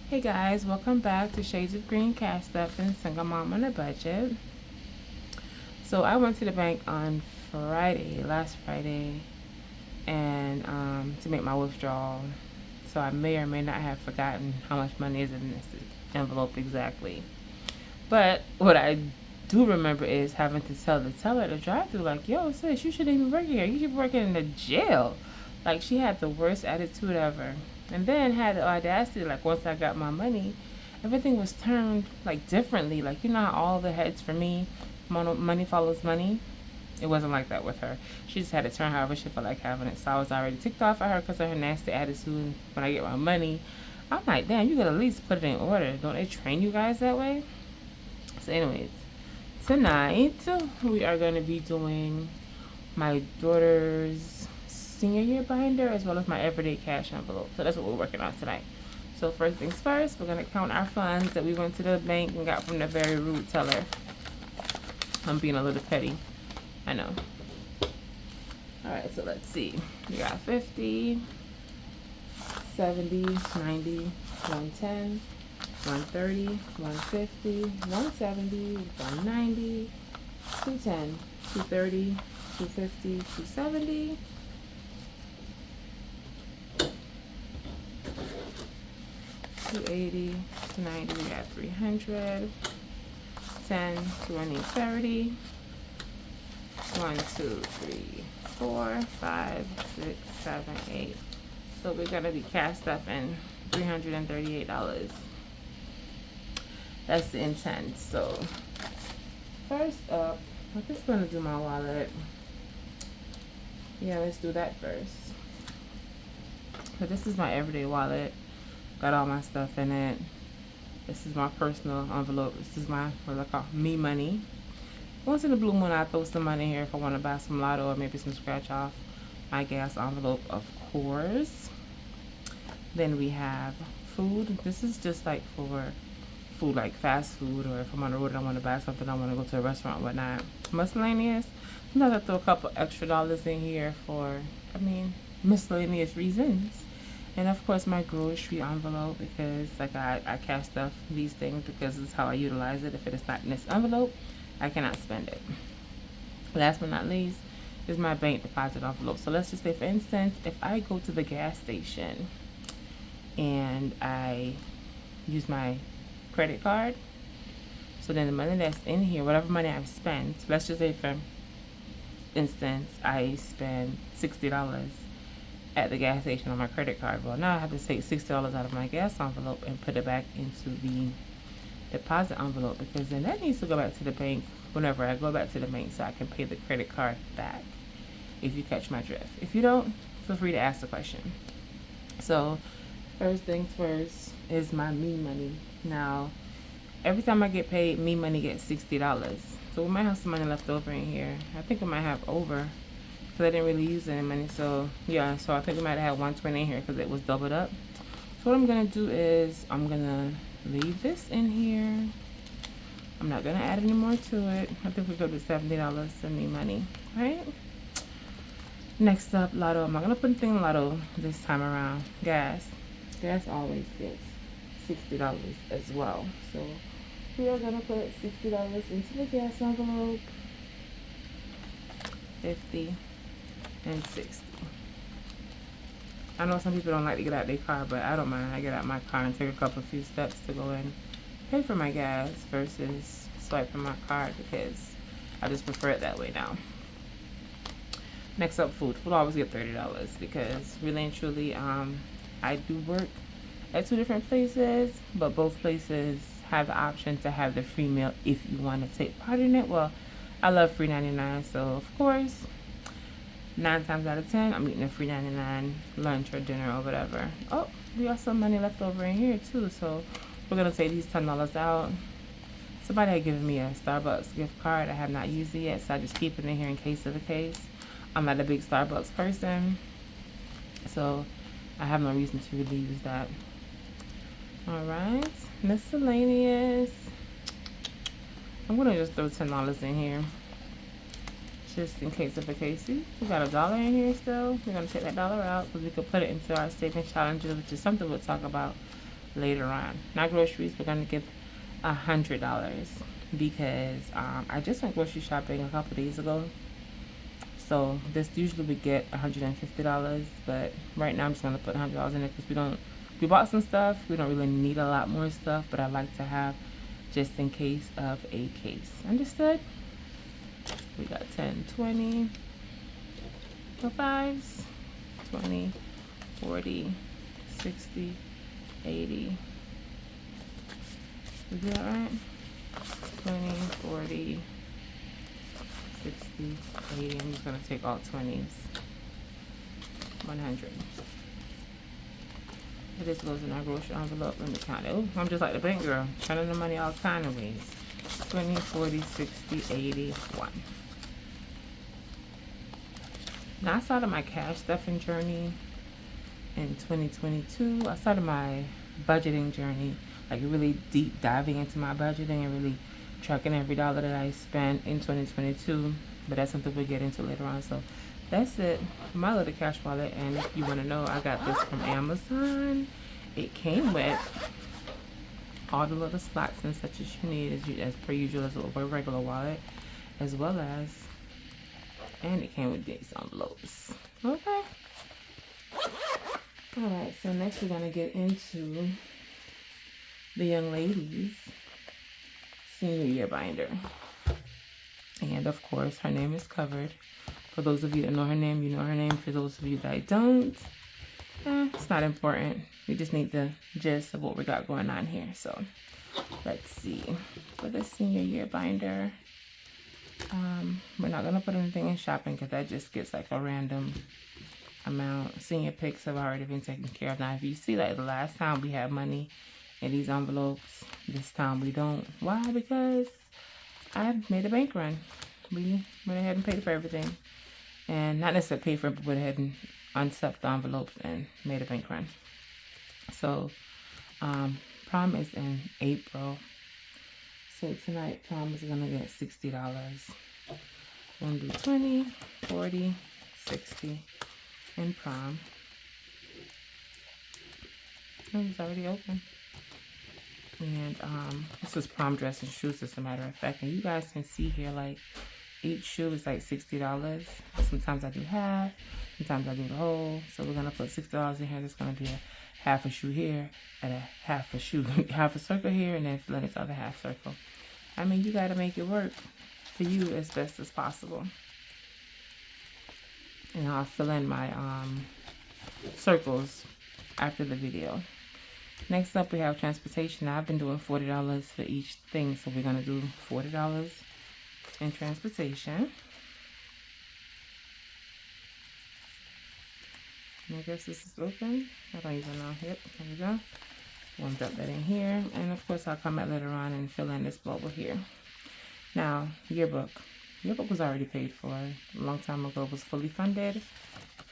Hey guys, welcome back to Shades of Green Cash Stuff and Single Mom on a Budget. So I went to the bank on last Friday, and to make my withdrawal. So I may or may not have forgotten how much money is in this envelope exactly. But what I do remember is having to tell the teller at the drive-thru, like, "Yo, sis, you shouldn't even work here. You should be working in the jail." Like she had the worst attitude ever. And then had the audacity, like once I got my money, everything was turned like differently. Like you know how all the heads for me, money follows money. It wasn't like that with her. She just had to turn however she felt like having it. So I was already ticked off at her because of her nasty attitude. When I get my money, I'm like, damn, you gotta at least put it in order. Don't they train you guys that way? So, anyways, tonight we are going to be doing my daughter's senior year binder as well as my everyday cash envelope. So that's what we're working on tonight. So first things first, we're going to count our funds that we went to the bank and got from the very rude teller. I'm being a little petty. I know. Alright, so let's see. We got 50, 70, 90, 110, 130, 150, 170, 190, 210, 230, 250, 270, 280, 290, we got 300, 10, 20, 30, 1, 2, 3, 4, 5, 6, 7, 8. So we're gonna be cash stuffing $338. That's the intent. So first up, I'm just gonna do my wallet. Yeah, let's do that first. So this is my everyday wallet. Got all my stuff in it. This is my personal envelope. This is my, what I call me money. Once in a blue moon, I throw some money here if I want to buy some lotto or maybe some scratch off. My gas envelope, of course. Then we have food. This is just like for food, like fast food, or if I'm on the road and I want to buy something, I want to go to a restaurant, whatnot. Miscellaneous. Sometimes I throw a couple extra dollars in here for, miscellaneous reasons. And of course my grocery envelope, because like I cash stuff these things because it's how I utilize it. If it is not in this envelope, I cannot spend it. Last but not least is my bank deposit envelope. So let's just say, for instance, if I go to the gas station and I use my credit card, so then the money that's in here, whatever money I've spent, let's just say for instance I spend $60 at the gas station on my credit card. Well, now I have to take $60 out of my gas envelope and put it back into the deposit envelope, because then that needs to go back to the bank whenever I go back to the bank so I can pay the credit card back, if you catch my drift. If you don't, feel free to ask the question. So first things first is my me money. Now every time I get paid, me money gets $60. So we might have some money left over in here. I think we might have over because I didn't really use any money. So yeah, so I think we might have had 120 in here because it was doubled up. So what I'm gonna do is I'm gonna leave this in here. I'm not gonna add any more to it. I think we go to $70 in me money, right? Next up, lotto. I'm not gonna put anything in lotto this time around. Gas. Gas always gets $60 as well. So we are gonna put $60 into the gas envelope. 50 and 60. I know some people don't like to get out their car, but I don't mind. I get out my car and take a few steps to go in, pay for my gas versus swiping my card, because I just prefer it that way now. Next up, food. Food always get $30 because really and truly, I do work at two different places, but both places have the option to have the free meal if you want to take part in it. Well, I love free 99, so of course 9 times out of 10 I'm eating a free 99 lunch or dinner or whatever. Oh, we got some money left over in here too, so we're gonna take these $10 out. Somebody had given me a Starbucks gift card. I have not used it yet, so I just keep it in here in case of the case. I'm not a big Starbucks person, so I have no reason to really use that. Alright, miscellaneous. I'm gonna just throw $10 in here, just in case of a casey. We got $1 in here still. We're gonna take that dollar out because we could put it into our savings challenges, which is something we'll talk about later on. Not groceries. We're gonna give $100 because I just went grocery shopping a couple days ago. So this usually we get $150, but right now I'm just gonna put $100 in it because we bought some stuff. We don't really need a lot more stuff, but I like to have just in case of a case. Understood? We got 10, 20 for fives, 20, 40, 60, 80. We do that right? 20, 40, 60, 80. I'm just gonna take all 20s. 100. This goes in our grocery envelope. Let me count it. Oh, I'm just like the bank girl, counting the money all kind of ways. 20, 40, 60, 80, 1. Now I started my cash stuffing journey in 2022. I started my budgeting journey, like really deep diving into my budgeting and really tracking every dollar that I spent in 2022. But that's something we'll get into later on. So that's it, my little cash wallet. And if you want to know, I got this from Amazon. It came with all the little slots and such as you need as per usual as a regular wallet, as well as, and it came with these envelopes. Okay. Alright, so next we're going to get into the young ladies' senior year binder. And of course, her name is covered. For those of you that know her name, you know her name. For those of you that don't, it's not important. We just need the gist of what we got going on here. So let's see. For the senior year binder, we're not going to put anything in shopping because that just gets like a random amount. Senior picks have already been taken care of. Now, if you see, like the last time we had money in these envelopes, this time we don't. Why? Because I made a bank run. We went ahead and paid for everything. And not necessarily paid for it, but went ahead and unstuffed the envelopes and made a bank run. So, prom is in April. So tonight, prom is going to get $60. We're going to do 20, 40, 60, and prom. Oh, it's already open. And this is prom dress and shoes, as a matter of fact. And you guys can see here, like, each shoe is like $60. Sometimes I do half, sometimes I do the whole. So we're gonna put $60 in here. There's gonna be a half a shoe here and a half a shoe, half a circle here, and then fill in this other half circle. I mean, you gotta make it work for you as best as possible. And I'll fill in my circles after the video. Next up, we have transportation. I've been doing $40 for each thing, so we're gonna do $40 in transportation. And I guess this is open. I don't even know. Yep, there we go. We'll drop that in here. And of course, I'll come back later on and fill in this bubble here. Now, yearbook. Yearbook was already paid for. A long time ago, it was fully funded.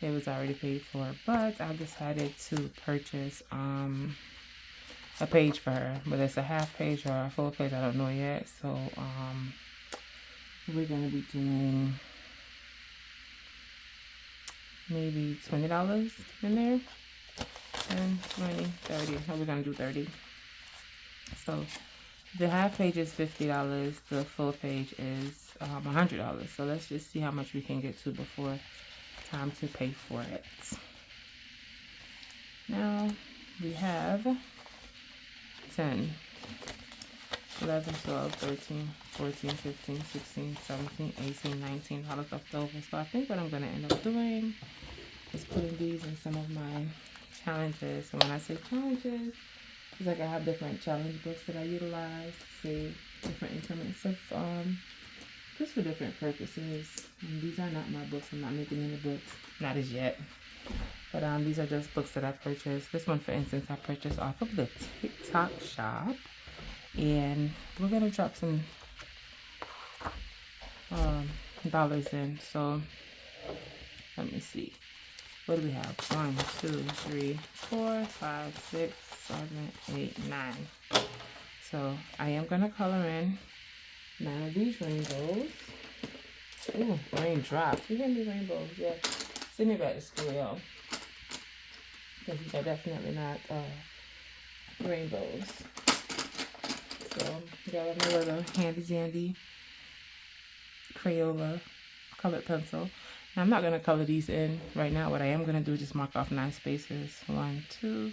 It was already paid for. But I decided to purchase a page for her. Whether it's a half page or a full page, I don't know yet. So, we're going to be doing maybe $20 in there. 10, 20, 30. We're going to do 30. So the half page is $50. The full page is $100. So let's just see how much we can get to before time to pay for it. Now we have 10. 11, 12, 13, 14, 15, 16, 17, 18, 19 dollars left over. So I think what I'm going to end up doing is putting these in some of my challenges. And when I say challenges, it's like I have different challenge books that I utilize to save different increments of, just for different purposes. And these are not my books. I'm not making any books. Not as yet. But these are just books that I purchased. This one, for instance, I purchased off of the TikTok shop. And we're going to drop some dollars in. So let me see. What do we have? 1, 2, 3, 4, 5, 6, 7, 8, 9. So I am going to color in 9 of these rainbows. Ooh, raindrops. You hear me, rainbows? Yeah. Send me back to school, y'all. Because these are definitely not rainbows. So got my little handy dandy Crayola colored pencil. Now I'm not gonna color these in right now. What I am gonna do is just mark off 9 spaces. 1, 2,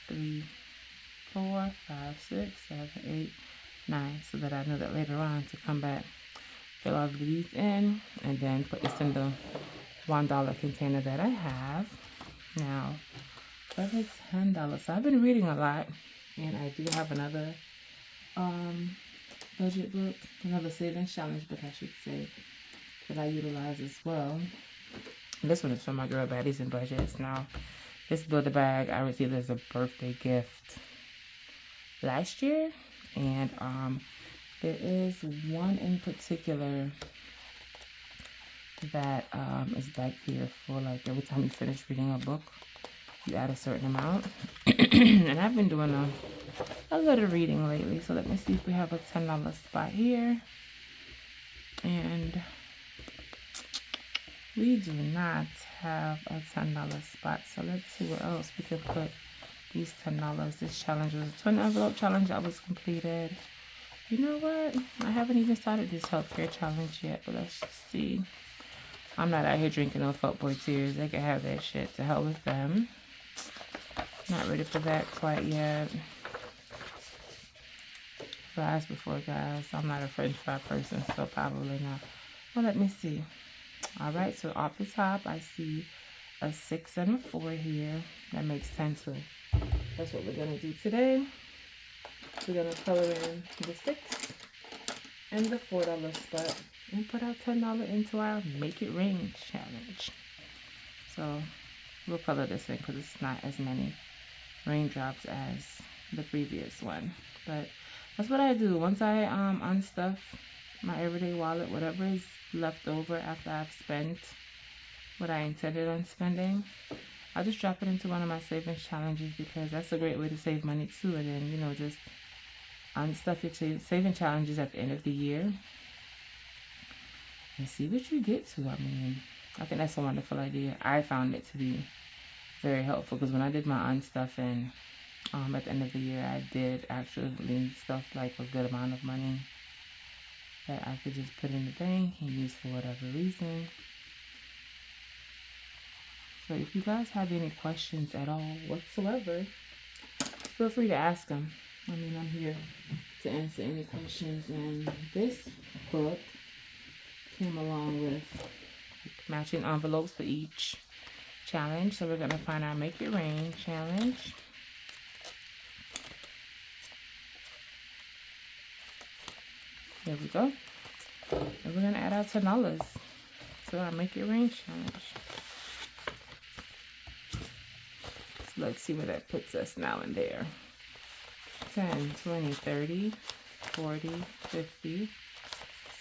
3, 4, 5, 6, 7, 8, 9, so that I know that later on to come back, fill all of these in, and then put this in the $1 container that I have. Now, that is $10. So I've been reading a lot, and I do have another budget book, another savings challenge book, I should say, that I utilize as well. This one is from my girl Baddies and Budgets. Now, this Build-A-Bag I received as a birthday gift last year, and there is one in particular that is back here for like every time you finish reading a book, you add a certain amount. And I've been doing a little reading lately, so let me see if we have a $10 spot here. And we do not have a $10 spot, so let's see what else we can put these $10. This challenge was a twin envelope challenge that was completed. You know what? I haven't even started this healthcare challenge yet, but let's just see. I'm not out here drinking no fuckboy tears. They can have that shit. To hell with them. Not ready for that quite yet. Fries before guys. I'm not a French fry person, so probably not. Well, let me see. Alright, so off the top, I see a 6 and a 4 here. That makes 10 too. That's what we're going to do today. We're going to color in the 6 and the $4 spot and put our $10 into our Make It Rain challenge. So we'll color this in because it's not as many raindrops as the previous one. But that's what I do. Once I unstuff my everyday wallet, whatever is left over after I've spent what I intended on spending, I'll just drop it into one of my savings challenges because that's a great way to save money too. And then, you know, just unstuff your saving challenges at the end of the year and see what you get to. I mean, I think that's a wonderful idea. I found it to be very helpful because when I did my unstuffing at the end of the year, I did actually stuff like a good amount of money that I could just put in the bank and use for whatever reason. So if you guys have any questions at all whatsoever, feel free to ask them. I mean, I'm here to answer any questions. And this book came along with matching envelopes for each challenge. So we're going to find our Make It Rain challenge. There we go. And we're going to add our $10 to our Make It Rain challenge. So let's see where that puts us now and there. 10, 20, 30, 40, 50,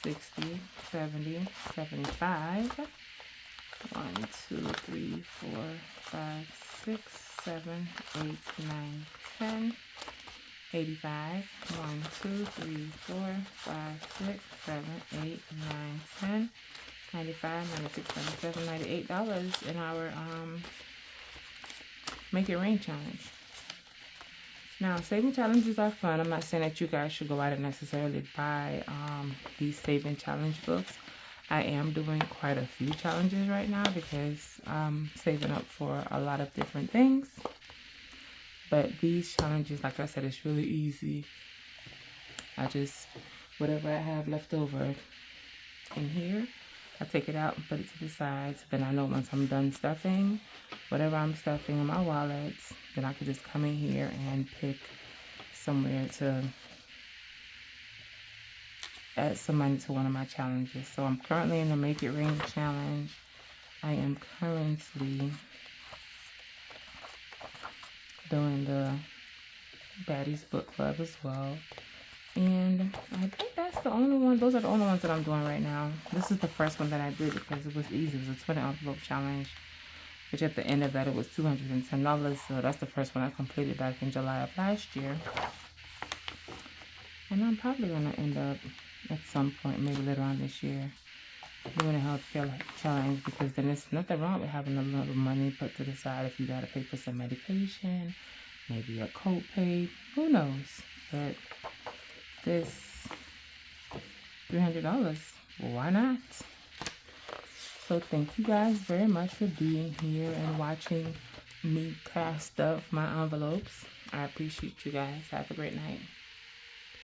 60, 70, 75. 1, 2, 3, 4, 5, 6, 7, 8, 9, 10. 85. 1, 2, 3, 4, 5, 6, 7, 8, 9, 10. 95, 96, 97, $98 in our Make It Rain challenge. Now, saving challenges are fun. I'm not saying that you guys should go out and necessarily buy these saving challenge books. I am doing quite a few challenges right now because I'm saving up for a lot of different things. But these challenges, like I said, it's really easy. I just, whatever I have left over in here, I take it out and put it to the side. So then I know once I'm done stuffing, whatever I'm stuffing in my wallets, then I could just come in here and pick somewhere to add some money to one of my challenges. So I'm currently in the Make It Rain challenge. I am currently doing the Baddies Book Club as well. And I think that's the only one. Those are the only ones that I'm doing right now. This is the first one that I did because it was easy. It was a 20 envelope challenge, which at the end of that, it was $210. So that's the first one I completed back in July of last year. And I'm probably going to end up at some point, maybe later on this year, doing a healthcare challenge because then there's nothing wrong with having a little money put to the side if you got to pay for some medication maybe a coat paid, who knows? But this $300, well, why not? So thank you guys very much for being here and watching me cast up my envelopes. I appreciate you guys. Have a great night.